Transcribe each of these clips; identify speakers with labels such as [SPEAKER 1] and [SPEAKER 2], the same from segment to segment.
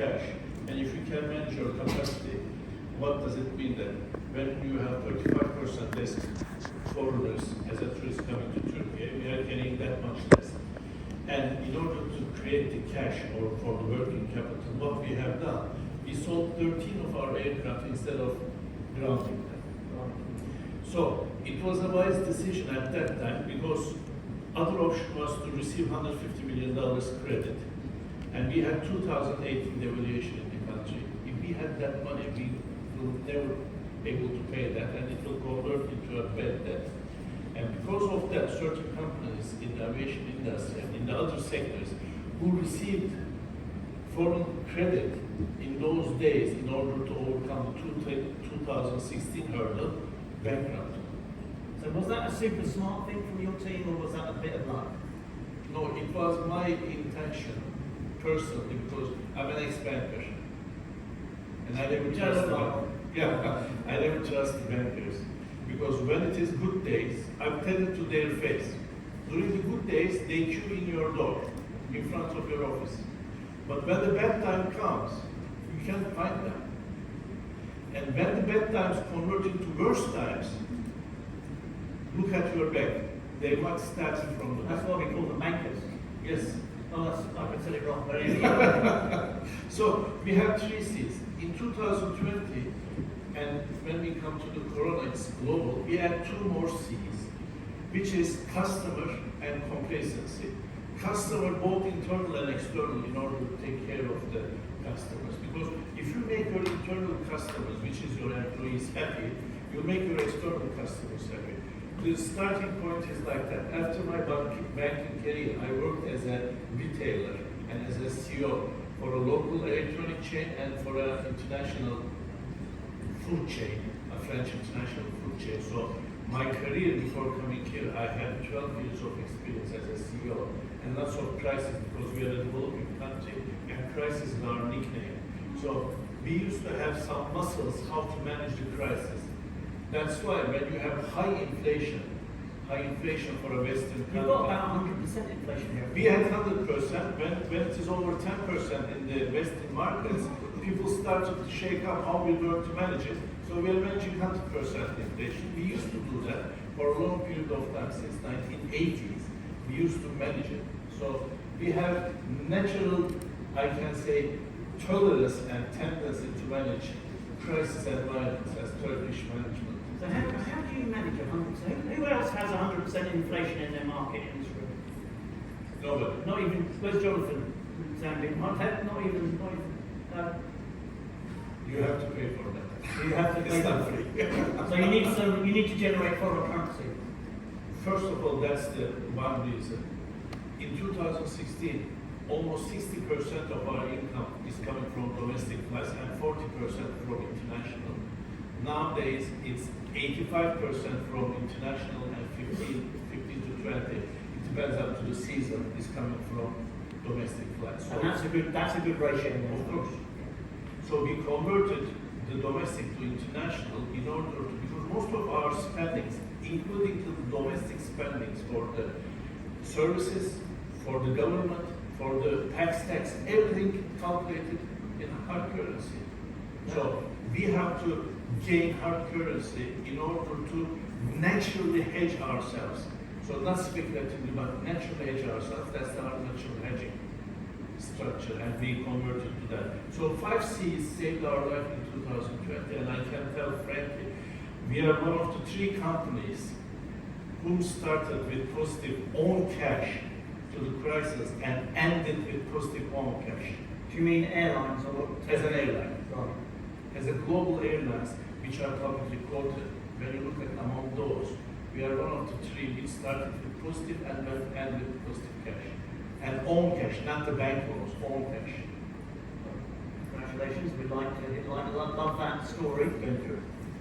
[SPEAKER 1] cash. And if you can manage your capacity, what does it mean that when you have 35% less foreigners as a tourist coming to Turkey, we are getting that much less. And in order to create the cash or for the working capital, what we have done, we sold 13 of our aircraft instead of grounding them. So it was a wise decision at that time because other option was to receive $150 million credit. And we had 2018 devaluation in the country. If we had that money, we will never be able to pay that, and it will convert into a bad debt. And because of that, certain companies in the aviation industry and in the other sectors who received foreign credit in those days in order to overcome the 2016 hurdle, bankrupt.
[SPEAKER 2] So was that a super smart thing from your team, or was that a bit of luck?
[SPEAKER 1] No, it was my intention personally because I'm an ex-banker. And I never trust I never trust the bankers. Because when it is good days, I'm telling to their face. During the good days, they queue in your door, in front of your office. But when the bad time comes, you can't find them. And when the bad times convert into worse times, look at your back. They might start from the back.
[SPEAKER 2] That's what we call the bankers.
[SPEAKER 1] Yes.
[SPEAKER 2] Oh, that's, I can tell it wrong, but anyway.
[SPEAKER 1] So we have 3 C's. In 2020, and when we come to the corona, it's global, we add 2 more C's, which is customer and complacency. Customer, both internal and external, in order to take care of the customers. Because if you make your internal customers, which is your employees, happy, you make your external customers happy. The starting point is like that. After my banking career, I worked as a retailer and as a CEO for a local electronic chain and for an international food chain, a French international food chain. So my career before coming here, I had 12 years of experience as a CEO and lots of crises because we are a developing country and crisis is our nickname. So we used to have some muscles how to manage the crisis. That's why when you have high inflation for a Western country.
[SPEAKER 2] You've got about 100% inflation here.
[SPEAKER 1] We had 100%. When it is over 10% in the Western markets, people started to shake up how we're going to manage it. So we are managing 100% inflation. We used to do that for a long period of time since 1980s. We used to manage it. So we have natural, I can say, tolerance and tendency to manage crisis environments as Turkish management.
[SPEAKER 2] So how do you manage 100%? Who else has 100% inflation in their market in this room?
[SPEAKER 1] Nobody.
[SPEAKER 2] Not even, where's Jonathan? Not even.
[SPEAKER 1] You have to pay for that.
[SPEAKER 2] You have to pay
[SPEAKER 1] It's not
[SPEAKER 2] for
[SPEAKER 1] free.
[SPEAKER 2] So you need to generate foreign currency.
[SPEAKER 1] First of all, that's the one reason. In 2016, almost 60% of our income is coming from domestic flights and 40% from international. Nowadays, it's 85% from international and 15 to 20. It depends up to the season. Is coming from domestic flights. So
[SPEAKER 2] And that's a good ratio.
[SPEAKER 1] of course. So we converted the domestic to international in order to, because most of our spendings, including the domestic spendings for the services, for the government, for the tax, everything calculated in hard currency. So we have to gain hard currency in order to naturally hedge ourselves. So not speculatively, but naturally hedge ourselves. That's our natural hedging structure, and we converted to that. So 5 C's saved our life in 2020, and I can tell frankly, we are one of the 3 companies who started with positive own cash to the crisis and ended with positive own cash.
[SPEAKER 2] Do you mean airlines or what?
[SPEAKER 1] As an airline.
[SPEAKER 2] Right.
[SPEAKER 1] As a global airlines, which are publicly quoted, when you look at among those, we are one of the 3 which started with positive and went end with positive cash. And own cash, not the bank loans, own cash.
[SPEAKER 2] Congratulations, we'd like to love that story.
[SPEAKER 1] Thank you.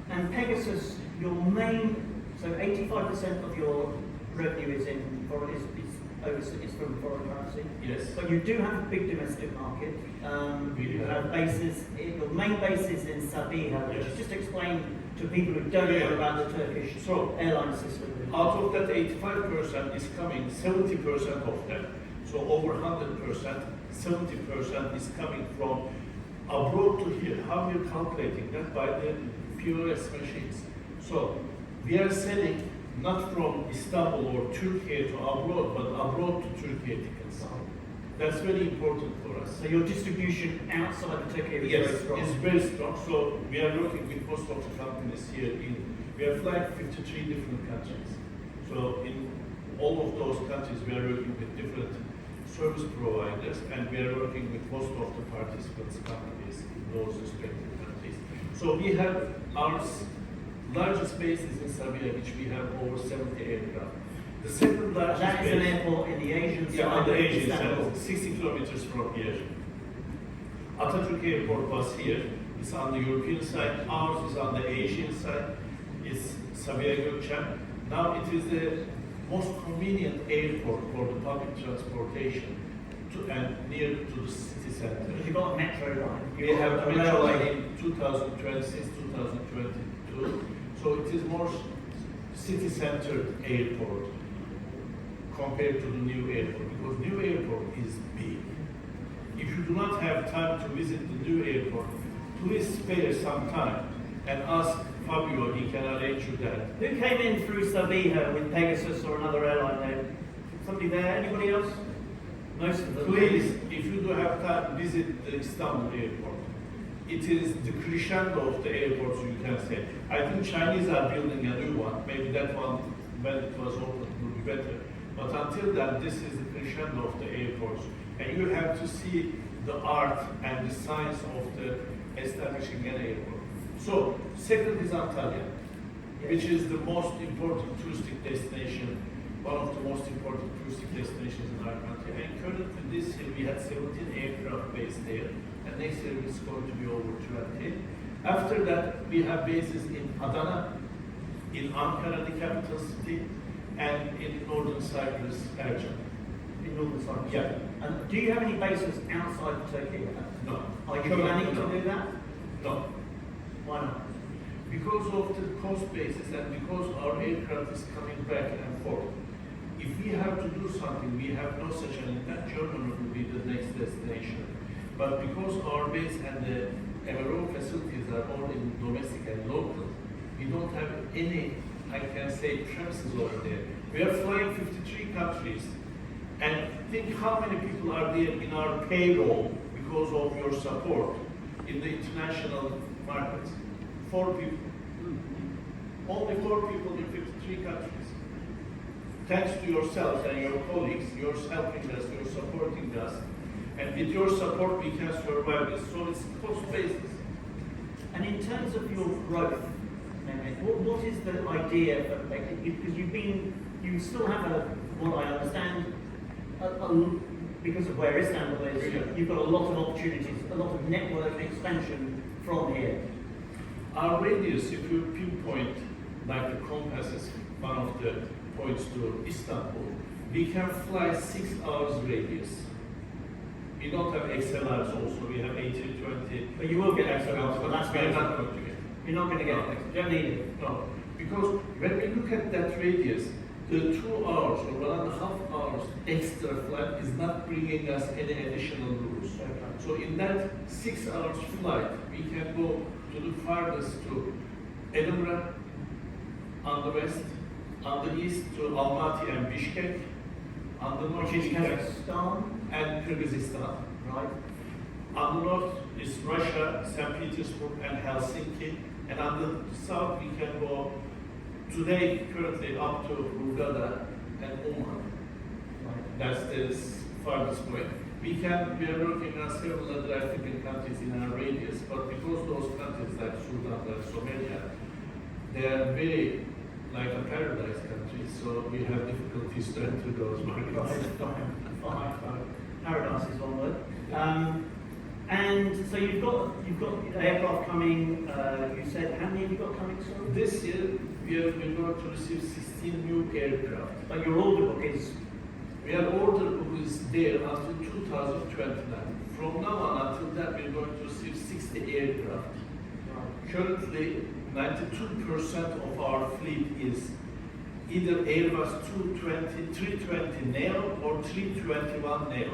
[SPEAKER 2] And Pegasus, your main, so 85% of your revenue is in foreign, is from foreign currency.
[SPEAKER 1] Yes.
[SPEAKER 2] But you do have a big domestic market. You have bases. Your main base is in Sabiha.
[SPEAKER 1] Yes.
[SPEAKER 2] Just explain to people who don't know about the Turkish airline system.
[SPEAKER 1] Out of that 85% is coming, 70% of that. So over 100%, 70% is coming from abroad to here, how we are calculating that? By the POS machines. So we are selling not from Istanbul or Turkey to abroad, but abroad to Turkey tickets. That's very important for us.
[SPEAKER 2] So your distribution outside of Turkey is
[SPEAKER 1] Yes,
[SPEAKER 2] very strong.
[SPEAKER 1] it's very strong. So we are working with most of the companies here we are flying 53 different countries. So in all of those countries, we are working with different service providers, and we are working with most of the participants companies in those respective countries. So we have our largest base is in Sabiha, which we have over 70 aircraft. The second largest
[SPEAKER 2] That is an
[SPEAKER 1] base,
[SPEAKER 2] airport in the Asian side.
[SPEAKER 1] on the
[SPEAKER 2] of
[SPEAKER 1] Asian
[SPEAKER 2] Istanbul.
[SPEAKER 1] side, 60 kilometers from here. Atatürk Airport was here. It's on the European side. Ours is on the Asian side. It's Sabiha Gökçen. Now it is the most convenient airport for the public transportation and near to the city center.
[SPEAKER 2] Because you've got a metro line.
[SPEAKER 1] We have a metro line in 2020, since 2022. So it is more city-centered airport compared to the new airport, because new airport is big. If you do not have time to visit the new airport, please spare some time and ask Fabio, he can arrange you that.
[SPEAKER 2] Who came in through Sabiha with Pegasus or another airline there? Somebody there? Anybody else? Most of them.
[SPEAKER 1] Please, if you do have time, visit the Istanbul airport. It is the crescendo of the airports, you can say. I think Chinese are building a new one. Maybe that one, when it was opened, will be better. But until then, this is the crescendo of the airports. And you have to see the art and the science of the establishing an airport. So, second is Antalya, which is the most important touristic destination, one of the most important touristic destinations in our country. And currently this year we had 17 aircraft based there, and next year it's going to be over 20. After that, we have bases in Adana, in Ankara, the capital city, and in northern Cyprus, Ercan.
[SPEAKER 2] In northern Cyprus?
[SPEAKER 1] Yeah.
[SPEAKER 2] And do you have any bases outside of Turkey?
[SPEAKER 1] No.
[SPEAKER 2] Are you planning to do that?
[SPEAKER 1] No.
[SPEAKER 2] Why not?
[SPEAKER 1] Because of the cost basis and because our aircraft is coming back and forth. If we have to do something, we have no such an intent. Germany will be the next destination. But because our base and the MRO facilities are all in domestic and local, we don't have any, I can say, premises over there. We are flying 53 countries, and think how many people are there in our payroll because of your support in the international markets. 4 people. Only 4 people in 53 countries. Thanks to yourselves and your colleagues, you're helping us, you're supporting us. And with your support, we can survive this. So it's cost basis.
[SPEAKER 2] And in terms of your growth, Mehmet, what is the idea for, because you still have what I understand, because of where Istanbul is,
[SPEAKER 1] Yeah.
[SPEAKER 2] you've got a lot of opportunities, a lot of network expansion from here.
[SPEAKER 1] Our radius, if you pinpoint, like the compass is one of the points to Istanbul, we can fly 6 hours radius. We don't have XLRs also, we have A320.
[SPEAKER 2] But you will get XLRs, but that's
[SPEAKER 1] we are not going to get.
[SPEAKER 2] You're not going to get
[SPEAKER 1] No.
[SPEAKER 2] it. You don't need it.
[SPEAKER 1] No, because when we look at that radius, the 2 hours or 1.5 hours extra flight is not bringing us any additional routes. So in that 6 hours flight, we can go to the farthest to Edinburgh, on the west, on the east to Almaty and Bishkek, on the north
[SPEAKER 2] Which is
[SPEAKER 1] is
[SPEAKER 2] Kazakhstan,
[SPEAKER 1] and Kyrgyzstan.
[SPEAKER 2] right?
[SPEAKER 1] On the north is Russia, St. Petersburg and Helsinki, and on the south we can go today currently up to Hurghada and Oman. That's the farthest point. We are working on several other African countries in our radius, but because those countries like Sudan, like Somalia, they are very like a paradise country, so we have difficulties to enter those markets.
[SPEAKER 2] Fine. Paradise is one word. And so you've got aircraft coming. You said how many have you got coming? Sorry?
[SPEAKER 1] This year we're going to receive 16 new aircraft.
[SPEAKER 2] But your order book is.
[SPEAKER 1] Our order book is there until 2029. From now on until that, we're going to receive 60 aircraft. Currently, 92% of our fleet is either Airbus 320 Neo or 321 Neo.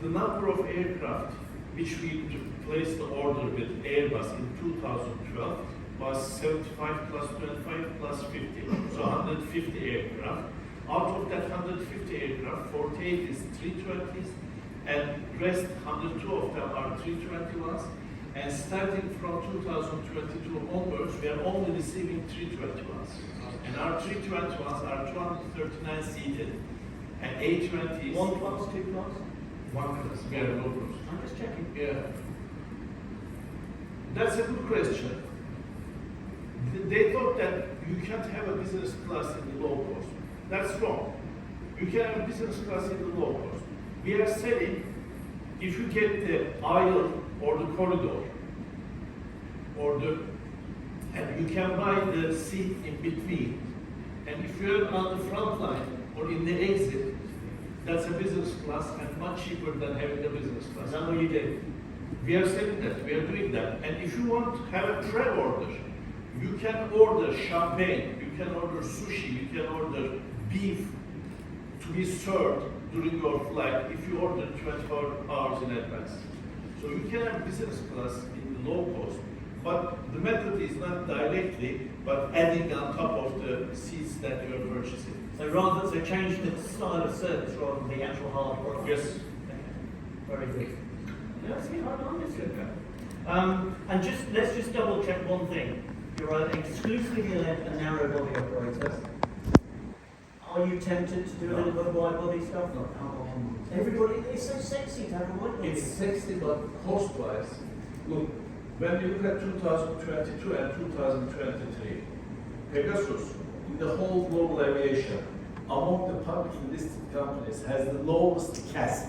[SPEAKER 1] The number of aircraft which we placed the order with Airbus in 2012, was 75 plus 25 plus 50, so 150 aircraft. Out of that 150 aircraft, 48 is 320s, and rest 102 of them are 321s. And starting from 2022 onwards, we are only receiving 321s. And our 321s are 239 seated, and A20s.
[SPEAKER 2] One class, two class?
[SPEAKER 1] One class, we are low cost.
[SPEAKER 2] I'm just checking.
[SPEAKER 1] Yeah. That's a good question. They thought that you can't have a business class in the low cost. That's wrong. You can have a business class in the low cost. We are selling, if you get the aisle or the corridor, and you can buy the seat in between, and if you're on the front line or in the exit, that's a business class and much cheaper than having the business class.
[SPEAKER 2] Is that what you do?
[SPEAKER 1] We are selling that, we are doing that. And if you want to have a pre-order, you can order champagne, you can order sushi, you can order beef to be served during your flight if you order 24 hours in advance. So you can have business class in low cost, but the method is not directly, but adding on top of the seats that you are purchasing.
[SPEAKER 2] So rather, so change the style of service rather than the actual hard product.
[SPEAKER 1] Yes.
[SPEAKER 2] Okay. Very good. Yeah, see, I understood that. And let's just double check one thing. You're exclusively a narrow body operator. Are you tempted to do a little bit of wide body stuff?
[SPEAKER 3] No,
[SPEAKER 2] Everybody, it's so sexy to have a wide body.
[SPEAKER 1] It's sexy, but cost-wise, look, when you look at 2022 and 2023, Pegasus, in the whole global aviation, among the publicly listed companies, has the lowest CASK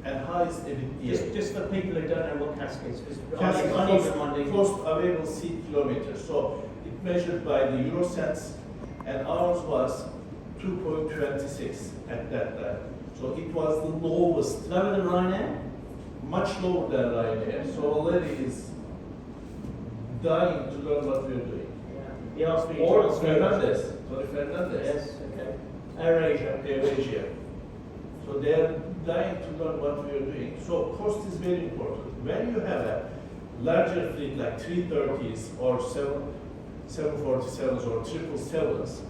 [SPEAKER 1] and highest EBITDA.
[SPEAKER 2] Just for people who don't know what CASK is, because
[SPEAKER 1] CASK is
[SPEAKER 2] I need reminding.
[SPEAKER 1] cost available seat kilometers. So it measured by the Euro cents, and ours was 2.26 at that time. So it was the lowest,
[SPEAKER 2] Lower than Ryanair?
[SPEAKER 1] much lower than Ryanair. So already is dying to learn what we're doing.
[SPEAKER 2] Yeah. He asked me.
[SPEAKER 1] Or
[SPEAKER 2] to ask me-
[SPEAKER 1] Fernandez, sorry, Fernandez.
[SPEAKER 2] Yes, okay. AirAsia.
[SPEAKER 1] AirAsia. So they're dying to learn what we are doing. So cost is very important. When you have a larger fleet like 330s or 747s or 777s,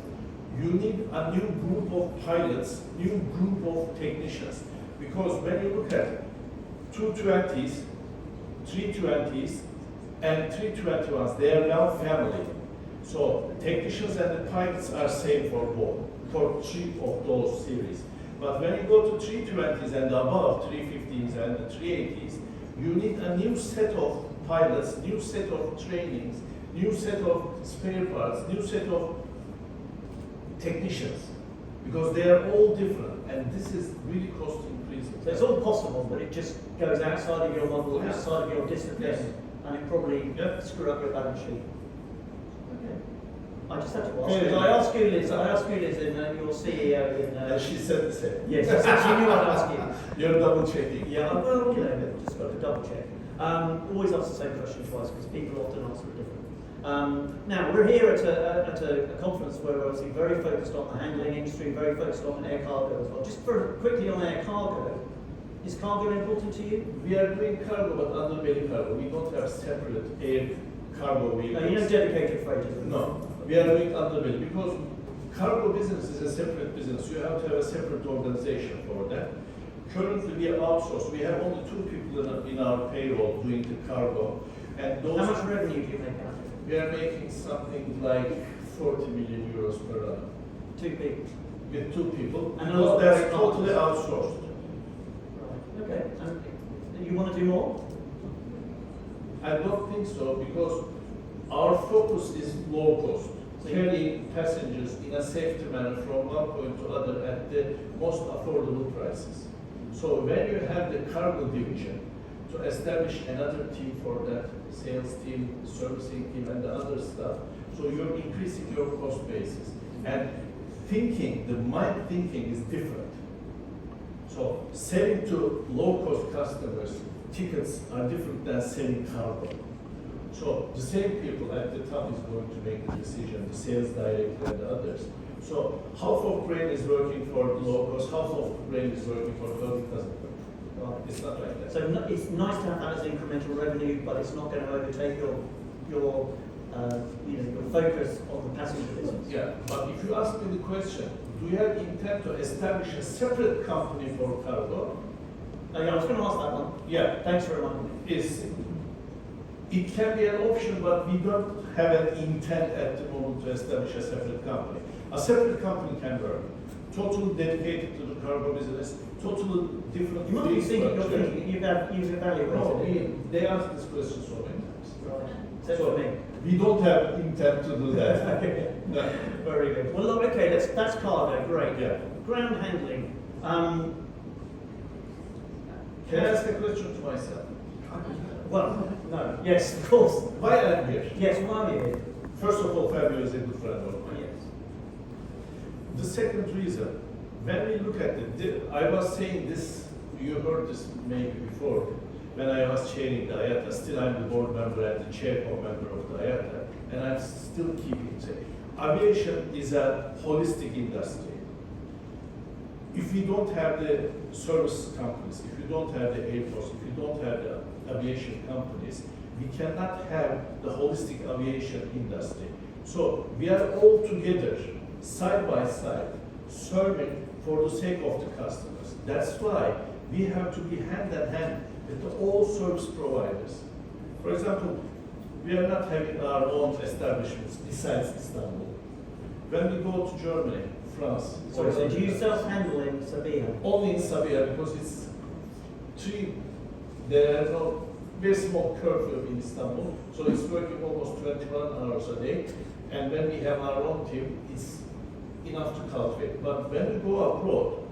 [SPEAKER 1] you need a new group of pilots, new group of technicians. Because when you look at 220s, 320s, and 321s, they are now family. So technicians and the pilots are same for both, for three of those series. But when you go to 320s and above, 350s and the 380s, you need a new set of pilots, new set of trainings, new set of spare parts, new set of technicians, because they are all different, and this is really cost increasing.
[SPEAKER 2] So it's all possible, but it just goes outside of your model,
[SPEAKER 1] Yeah.
[SPEAKER 2] outside of your discipline,
[SPEAKER 1] Yes.
[SPEAKER 2] and it probably
[SPEAKER 1] Yeah.
[SPEAKER 2] screw up your balance sheet. Okay. I just had to ask.
[SPEAKER 1] Yeah,
[SPEAKER 2] because
[SPEAKER 1] yeah.
[SPEAKER 2] I asked you, Liz. in your CEO in.
[SPEAKER 1] And she said the same.
[SPEAKER 2] Yes, she knew I'd ask you.
[SPEAKER 1] You're double checking.
[SPEAKER 2] Yeah, well, you know, just got to double check. Always ask the same question twice because people often answer it differently. Now, we're here at a conference where we're obviously very focused on the handling industry, very focused on air cargo as well. Just quickly on air cargo, is cargo important to you?
[SPEAKER 1] We are doing cargo, but underbelly cargo. We don't have separate air cargo
[SPEAKER 2] No,
[SPEAKER 1] vehicles.
[SPEAKER 2] you know dedicated freighters.
[SPEAKER 1] No, we are doing underbelly because cargo business is a separate business. You have to have a separate organization for that. Currently, we are outsourced. We have only 2 people in our payroll doing the cargo, and those.
[SPEAKER 2] How much revenue do you make out of it?
[SPEAKER 1] We are making something like 40 million euros per annum
[SPEAKER 2] 2 people.
[SPEAKER 1] with 2 people,
[SPEAKER 2] And
[SPEAKER 1] because
[SPEAKER 2] those
[SPEAKER 1] they're
[SPEAKER 2] are
[SPEAKER 1] totally
[SPEAKER 2] partners.
[SPEAKER 1] outsourced.
[SPEAKER 2] Right. Okay. And you want to do more?
[SPEAKER 1] I don't think so, because our focus is low cost, carrying passengers in a safety manner from one point to other at the most affordable prices. So when you have the cargo division, to establish another team for that, sales team, servicing team, and the other stuff, so you're increasing your cost basis. And the mind thinking is different. So selling to low-cost customers, tickets are different than selling cargo. So the same people at the top is going to make the decision, the sales director and the others. So half of brain is working for low cost, half of brain is working for public customer.
[SPEAKER 2] Right.
[SPEAKER 1] It's not like that.
[SPEAKER 2] So it's nice to have that as incremental revenue, but it's not going to overtake your focus on the passenger business.
[SPEAKER 1] Yeah, but if you ask me the question, do you have intent to establish a separate company for cargo?
[SPEAKER 2] Yeah, I was going to ask that one.
[SPEAKER 1] Yeah,
[SPEAKER 2] Thanks for reminding me.
[SPEAKER 1] It can be an option, but we don't have an intent at the moment to establish a separate company. A separate company can work, totally dedicated to the cargo business, totally different.
[SPEAKER 2] You must be thinking, you've evaluated
[SPEAKER 1] No,
[SPEAKER 2] it.
[SPEAKER 1] they asked this question so many times.
[SPEAKER 2] Right. Except
[SPEAKER 1] So
[SPEAKER 2] for me.
[SPEAKER 1] we don't have intent to do that. No.
[SPEAKER 2] Very good. Well, look, okay, that's cargo, great.
[SPEAKER 1] Yeah.
[SPEAKER 2] Ground handling.
[SPEAKER 1] Can I ask a question to myself?
[SPEAKER 2] Well, no. Yes, of course.
[SPEAKER 1] Why I'm here?
[SPEAKER 2] Yes, why are you here?
[SPEAKER 1] First of all, Fabio is a good friend of mine.
[SPEAKER 2] Yes.
[SPEAKER 1] The second reason, when we look at it, I was saying this, you heard this maybe before, when I was chairing the IATA, still I'm the board member and the chairman member of the IATA, and I'm still keeping saying, aviation is a holistic industry. If we don't have the service companies, if you don't have the airports, if you don't have the aviation companies, we cannot have the holistic aviation industry. So we are all together, side by side, serving for the sake of the customers. That's why we have to be hand in hand with all service providers. For example, we are not having our own establishments besides Istanbul. When we go to Germany, France,
[SPEAKER 2] Sorry, so do you self-handle in Sevilla?
[SPEAKER 1] only in Sevilla because it's there are no very small curfew in Istanbul, so it's working almost 21 hours a day. And when we have our own team, it's enough to cultivate. But when we go abroad,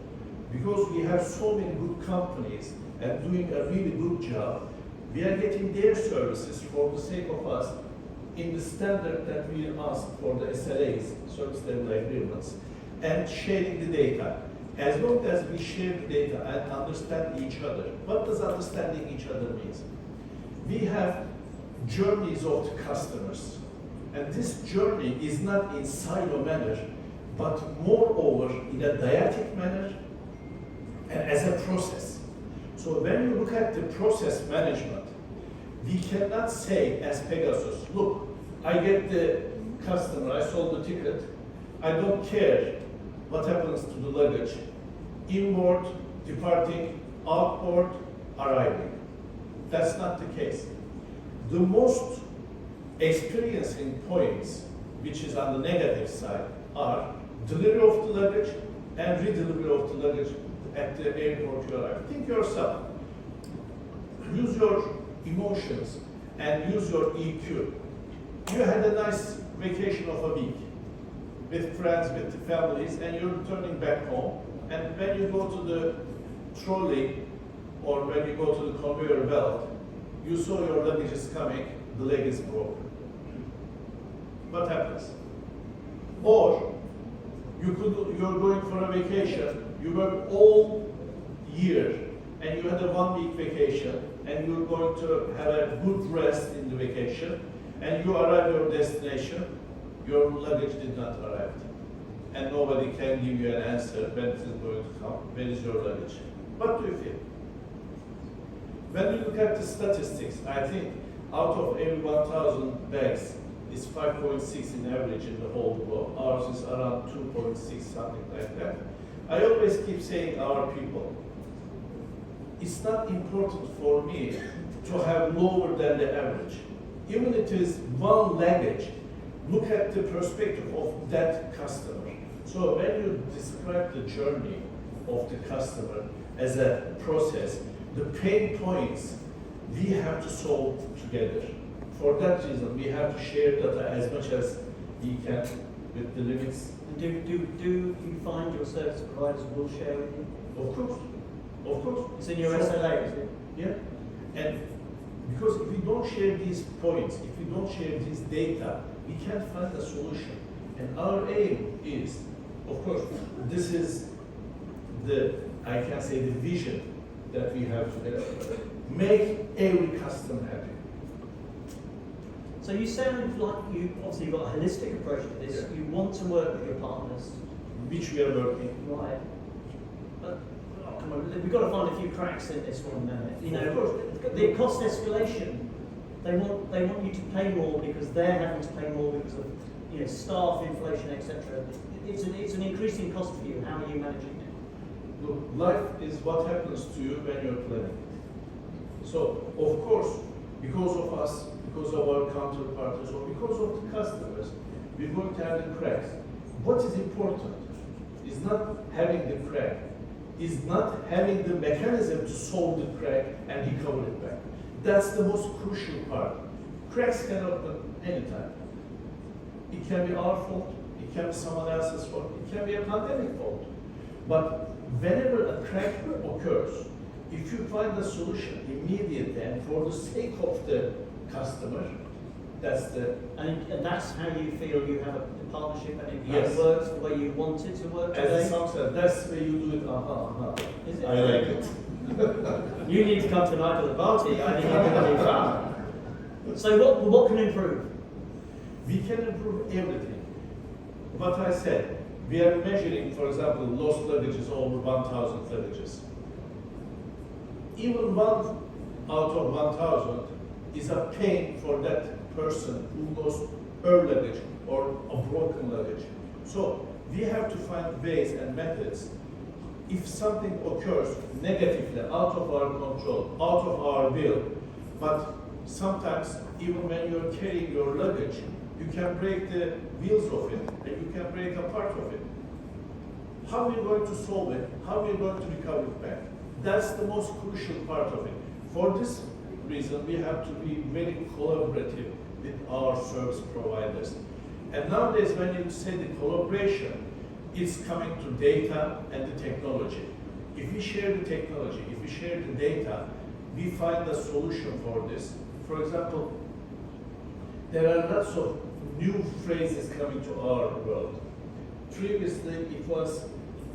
[SPEAKER 1] because we have so many good companies and doing a really good job, we are getting their services for the sake of us in the standard that we ask for the SLAs, service level agreements, and sharing the data. As long as we share the data and understand each other, what does understanding each other mean? We have journeys of the customers, and this journey is not in silo manner, but moreover in a dyadic manner and as a process. So when you look at the process management, we cannot say as Pegasus, look, I get the customer, I sold the ticket, I don't care what happens to the luggage, inboard, departing, outboard, arriving. That's not the case. The most experiencing points, which is on the negative side, are delivery of the luggage and redelivery of the luggage at the airport you arrive. Think yourself. Use your emotions and use your EQ. You had a nice vacation of a week with friends, with the families, and you're returning back home. And when you go to the trolley or when you go to the conveyor belt, you saw your luggage is coming, the leg is broken. What happens? Or you're going for a vacation, you work all year, and you had a 1 week vacation, and you're going to have a good rest in the vacation, and you arrive at your destination, your luggage did not arrive. And nobody can give you an answer when it is going to come. Where is your luggage? What do you feel? When you look at the statistics, I think out of every 1,000 bags, it's 5.6 in average in the whole globe. Ours is around 2.6, something like that. I always keep saying our people, it's not important for me to have lower than the average. Even if it is one luggage, look at the perspective of that customer. So when you describe the journey of the customer as a process, the pain points we have to solve together. For that reason, we have to share data as much as we can with the limits.
[SPEAKER 2] Do you find your service providers will share with you?
[SPEAKER 1] Of course, of course.
[SPEAKER 2] It's in your SLA, is it?
[SPEAKER 1] Yeah, and because if we don't share these points, if we don't share this data, we can't find a solution. And our aim is, of course, this is the, I can say, the vision that we have today. Make every customer happy.
[SPEAKER 2] So you sound like you obviously got a holistic approach to this.
[SPEAKER 1] Yeah.
[SPEAKER 2] You want to work with your partners.
[SPEAKER 1] Which we are working.
[SPEAKER 2] Right. But we've got to find a few cracks in this one, Mehmet. You know, of course, the cost escalation, they want you to pay more because they're having to pay more because of, you know, staff inflation, etc. It's an increasing cost for you. How are you managing it?
[SPEAKER 1] Look, life is what happens to you when you're planning. So, of course, because of us, because of our counterparties, or because of the customers, we're going to have the cracks. What is important is not having the crack, is not having the mechanism to solve the crack and recover it back. That's the most crucial part. Cracks can happen anytime. It can be our fault, it can be someone else's fault, it can be a pandemic fault. But whenever a crack occurs, if you find a solution immediately and for the sake of the customer, that's the...
[SPEAKER 2] And that's how you feel you have a partnership and it
[SPEAKER 1] Yes.
[SPEAKER 2] works the way you want it to work
[SPEAKER 1] As the
[SPEAKER 2] today?
[SPEAKER 1] song said, that's the way you do it,
[SPEAKER 2] Is it?
[SPEAKER 1] I like it.
[SPEAKER 2] You need to come tonight to the party. I think it's going to be fun. So what can improve?
[SPEAKER 1] We can improve everything. What I said, we are measuring, for example, lost luggages over 1,000 luggages. Even 1 out of 1,000 is a pain for that person who lost her luggage or a broken luggage. So we have to find ways and methods. If something occurs negatively, out of our control, out of our will, but sometimes even when you're carrying your luggage, you can break the wheels of it and you can break a part of it. How are you going to solve it? How are you going to recover it back? That's the most crucial part of it. For this reason, we have to be very collaborative with our service providers. And nowadays, when you say the collaboration, it's coming to data and the technology. If we share the technology, if we share the data, we find a solution for this. For example, there are lots of new phrases coming to our world. Previously, it was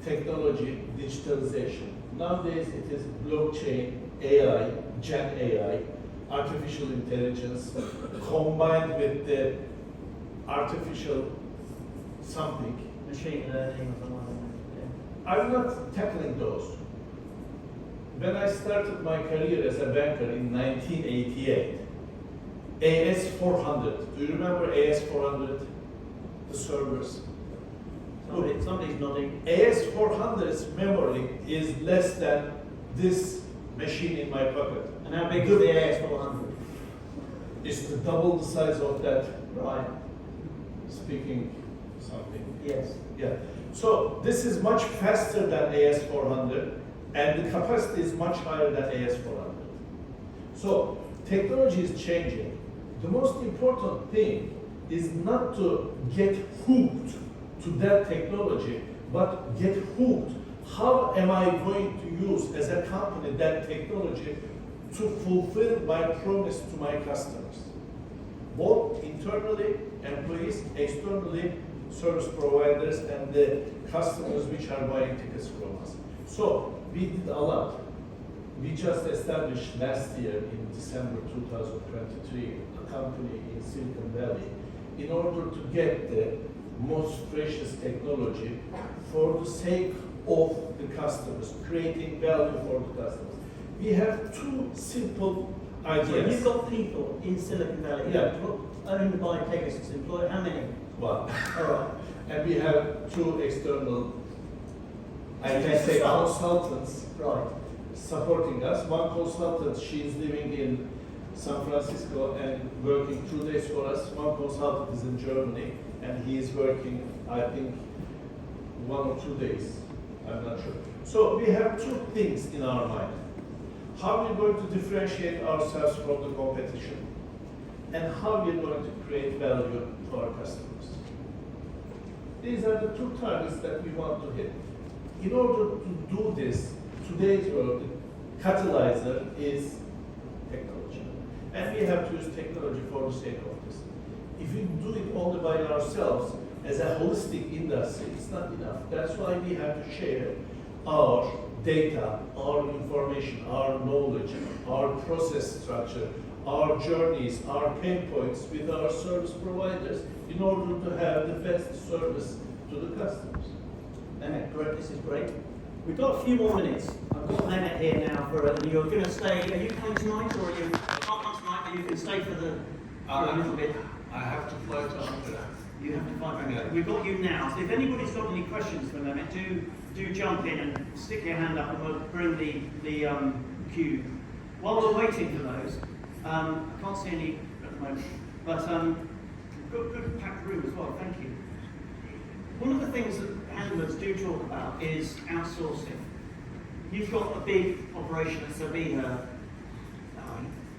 [SPEAKER 1] technology, digitalization. Nowadays, it is blockchain, AI, Gen AI, artificial intelligence, combined with the artificial something.
[SPEAKER 2] Machine learning or something like that.
[SPEAKER 1] I'm not tackling those. When I started my career as a banker in 1988, AS400, do you remember AS400? The servers.
[SPEAKER 2] Somebody's nodding.
[SPEAKER 1] AS400's memory is less than this machine in my pocket.
[SPEAKER 2] And how big is the AS400?
[SPEAKER 1] It's double the size of that.
[SPEAKER 2] Right.
[SPEAKER 1] Speaking something.
[SPEAKER 2] Yes.
[SPEAKER 1] Yeah. So this is much faster than AS400, and the capacity is much higher than AS400. So technology is changing. The most important thing is not to get hooked to that technology, but get hooked. How am I going to use as a company that technology to fulfill my promise to my customers? Both internally, employees, externally, service providers, and the customers which are buying tickets from us. So we did a lot. We just established last year in December 2023 a company in Silicon Valley in order to get the most precious technology for the sake of the customers, creating value for the customers. We have two simple ideas.
[SPEAKER 2] So you've got people in Silicon Valley
[SPEAKER 1] Yeah.
[SPEAKER 2] owned by Pegasus, employed how many?
[SPEAKER 1] One.
[SPEAKER 2] All right.
[SPEAKER 1] And we have two external, I can say, consultants
[SPEAKER 2] Right.
[SPEAKER 1] supporting us. One consultant, she is living in San Francisco and working 2 days for us. One consultant is in Germany and he is working, I think, 1 or 2 days. I'm not sure. So we have two things in our mind. How we're going to differentiate ourselves from the competition and how we're going to create value to our customers. These are the two targets that we want to hit. In order to do this, today's world, the catalyzer is technology. And we have to use technology for the sake of this. If we do it only by ourselves, as a holistic industry, it's not enough. That's why we have to share our data, our information, our knowledge, our process structure, our journeys, our pain points with our service providers in order to have the best service to the customers.
[SPEAKER 2] Mehmet, great, this is great. We've got a few more minutes. I've got Mehmet here now you're going to stay. Are you coming tonight, or are you not come tonight? But you can stay for a little bit.
[SPEAKER 1] I have to fly to Ankara.
[SPEAKER 2] You have to find out. We've got you now. So if anybody's got any questions for Mehmet, do jump in and stick your hand up, and we'll bring the cue. While we're waiting for those, I can't see any at the moment, but good packed room as well. Thank you. One of the things that handlers do talk about is outsourcing. You've got a big operation at Sabina.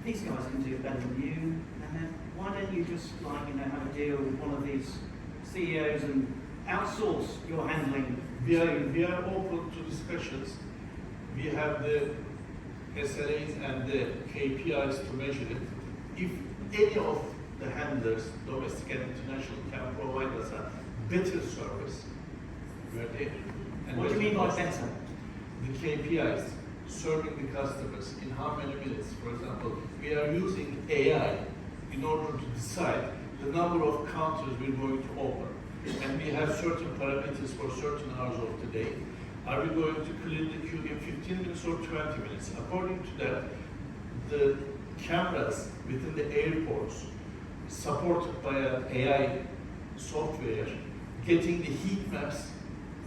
[SPEAKER 2] These guys can do it better than you. And then why don't you just have a deal with one of these CEOs and outsource your handling?
[SPEAKER 1] We are open to discussions. We have the SLAs and the KPIs to measure it. If any of the handlers, domestic and international, can provide us a better service, we're there. And
[SPEAKER 2] what do you mean by better?
[SPEAKER 1] The KPIs, serving the customers in how many minutes. For example, we are using AI in order to decide the number of counters we're going to open. And we have certain parameters for certain hours of the day. Are we going to clear the queue in 15 minutes or 20 minutes? According to that, the cameras within the airports, supported by an AI software, getting the heat maps.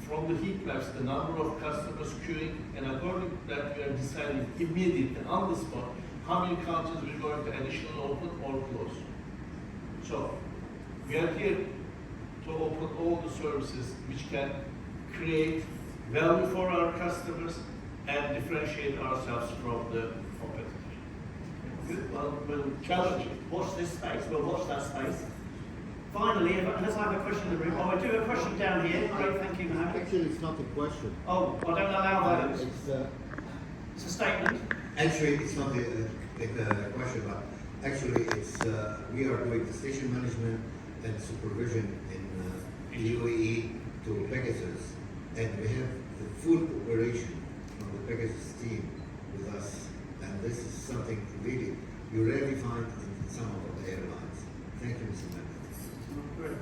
[SPEAKER 1] From the heat maps, the number of customers queuing, and according to that, we are deciding immediately on the spot how many counters we're going to additionally open or close. So, we are here to open all the services which can create value for our customers and differentiate ourselves from the competitor.
[SPEAKER 2] Well, we'll
[SPEAKER 1] Challenge it.
[SPEAKER 2] watch this space. We'll watch that space. Finally, unless I have a question in the room, I do have a question down here. Great, thank you, Mohammed.
[SPEAKER 3] Actually, it's not a question.
[SPEAKER 2] Oh, I don't allow those.
[SPEAKER 3] It's
[SPEAKER 2] a statement.
[SPEAKER 3] actually it's not a question, but actually it's we are doing the station management and supervision in UAE to Pegasus, and we have the full operation from the Pegasus team with us, and this is something really you rarely find in some of the airlines. Thank you, Mr. Mehmet.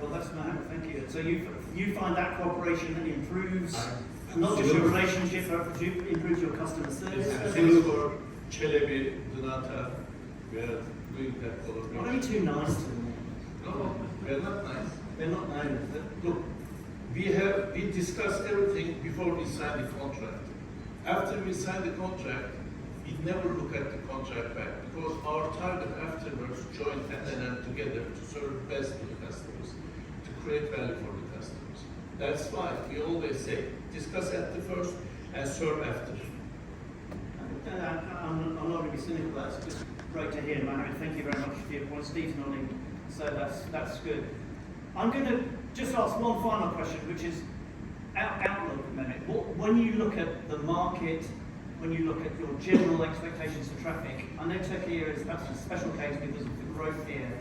[SPEAKER 2] Well, that's Mohammed, thank you. So you find that cooperation improves not just your relationship, but improves your customer service?
[SPEAKER 1] For Çelebi, Donata, we are doing that collaboration.
[SPEAKER 2] Why are you too nice to them?
[SPEAKER 1] No, we are not nice.
[SPEAKER 2] They're not known.
[SPEAKER 1] Look, we discuss everything before we sign the contract. After we sign the contract, we never look at the contract back, because our target afterwards join hand in hand together to serve best to the customers, to create value for the customers. That's why we always say, discuss at the first and serve after.
[SPEAKER 2] I'm not going to be cynical, that's just great to hear, Mohammed. Thank you very much for your point. Steve's nodding, so that's good. I'm going to just ask one final question, which is outlook, Mehmet. When you look at the market, when you look at your general expectations for traffic, I know Turkey is perhaps a special case because of the growth here,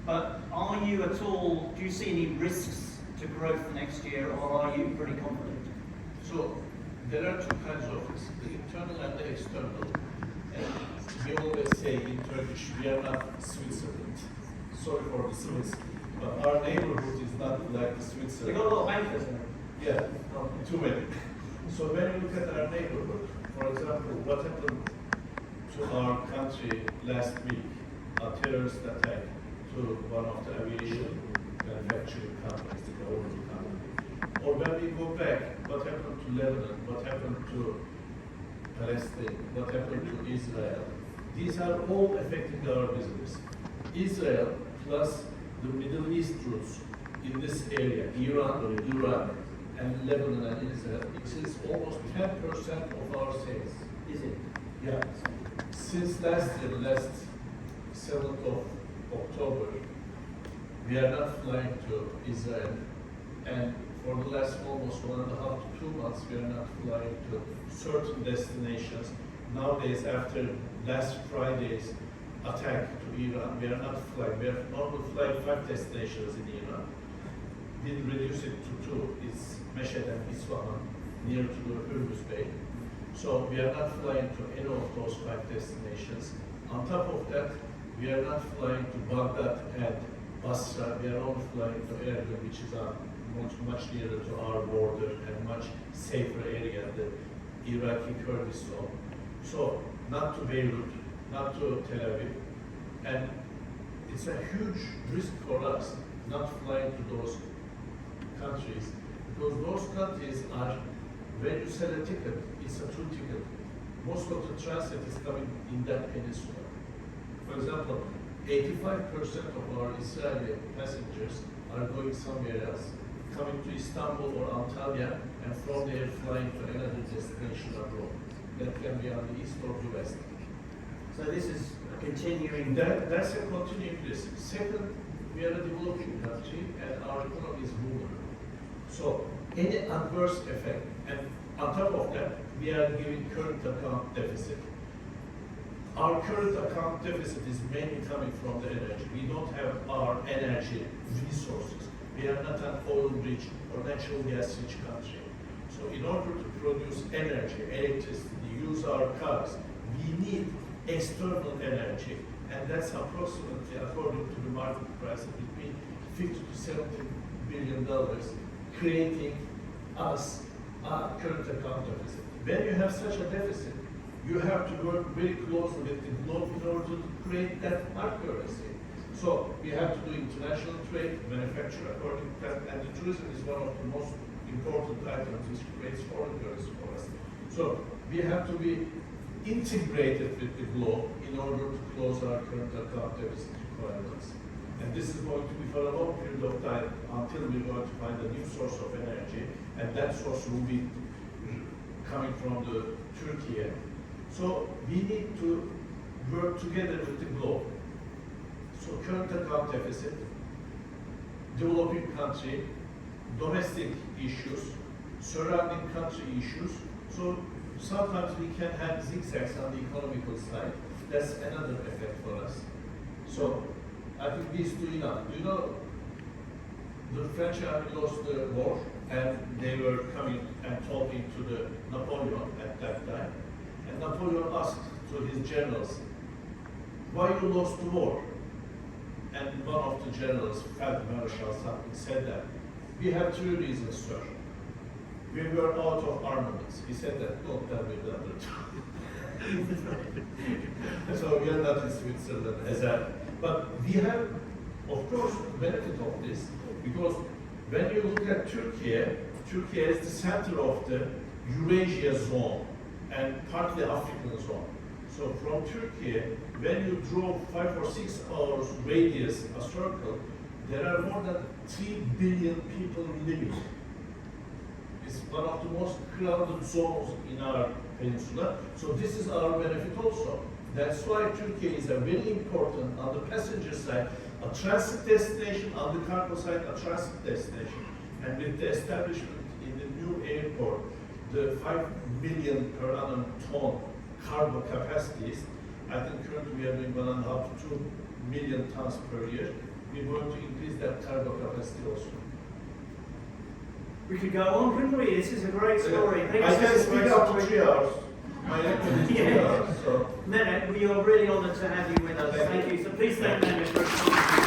[SPEAKER 2] but are you at all, do you see any risks to growth next year, or are you pretty confident?
[SPEAKER 1] So there are two kinds of risks, the internal and the external. And we always say in Turkish, we are not Switzerland. Sorry for the Swiss, but our neighborhood is not like
[SPEAKER 2] You've
[SPEAKER 1] Switzerland.
[SPEAKER 2] got a lot of bankers in it.
[SPEAKER 1] Yeah, too many. So when you look at our neighborhood, for example, what happened to our country last week, a terrorist attack to one of the aviation manufacturing companies, the government company. Or when we go back, what happened to Lebanon, what happened to Palestine, what happened to Israel. These are all affecting our business. Israel plus the Middle East routes in this area, Iran, Iraq, and Lebanon and Israel, it is almost 10% of our sales.
[SPEAKER 2] Is it?
[SPEAKER 1] Yeah. Since last year, last 7th of October, we are not flying to Israel, and for the last almost 1.5 to 2 months, we are not flying to certain destinations. Nowadays, after last Friday's attack to Iran, we are not flying. We are normally flying 5 destinations in Iran. We reduce it to 2. It's Meshhed and Isfahan, near to the Hurmuz Bay. So we are not flying to any of those 5 destinations. On top of that, we are not flying to Baghdad and Basra. We are only flying to Erbil, which is much nearer to our border and much safer area. The Iraqi Kurdistan. So not to Beirut, not to Tel Aviv. And it's a huge risk for us not flying to those countries, because those countries are, when you sell a ticket, it's a through ticket. Most of the transit is coming in that peninsula. For example, 85% of our Israeli passengers are going somewhere else, coming to Istanbul or Antalya, and from there flying to another destination abroad. That can be on the east or the west.
[SPEAKER 2] So this is a continuing.
[SPEAKER 1] That's a continuing risk. Second, we are a developing country and our economy is moving. So any adverse effect, and on top of that, we are giving current account deficit. Our current account deficit is mainly coming from the energy. We don't have our energy resources. We are not an oil-rich or natural gas-rich country. So in order to produce energy, electricity, use our cars, we need external energy. And that's approximately, according to the market price, between $50 to $70 billion, creating us a current account deficit. When you have such a deficit, you have to work very closely with the globe in order to create that hard currency. So we have to do international trade, manufacture according to that, and the tourism is one of the most important items which creates foreign currency for us. So we have to be integrated with the globe in order to close our current account deficit requirements. And this is going to be for a long period of time until we're going to find a new source of energy, and that source will be coming from the Turkey. So we need to work together with the globe. So current account deficit, developing country, domestic issues, surrounding country issues. So sometimes we can have zigzags on the economical side. That's another effect for us. So I think these two enough. You know, the French army lost the war, and they were coming and talking to the Napoleon at that time. And Napoleon asked to his generals, why you lost the war? And one of the generals, Field Marshal something, said that, we have two reasons, sir. We were out of armaments. He said that, don't tell me the other two. So we are not in Switzerland as a, but we have, of course, benefit of this, because when you look at Turkey, Turkey is the center of the Eurasia zone and partly African zone. So from Turkey, when you draw 5 or 6 hours radius, a circle, there are more than 3 billion people living. It's one of the most crowded zones in our peninsula. So this is our benefit also. That's why Turkey is a very important, on the passenger side, a transit destination, on the cargo side, a transit destination. And with the establishment in the new airport, the 5 million per annum ton cargo capacities, I think currently we are doing 1.5 to 2 million tons per year. We're going to increase that cargo capacity also.
[SPEAKER 2] We could go on, couldn't we? This is a great story.
[SPEAKER 1] I can speak up to 3 hours. My lecture is 3 hours. So.
[SPEAKER 2] Mehmet, we are really honoured to have you with us. Thank you. So please thank Mehmet for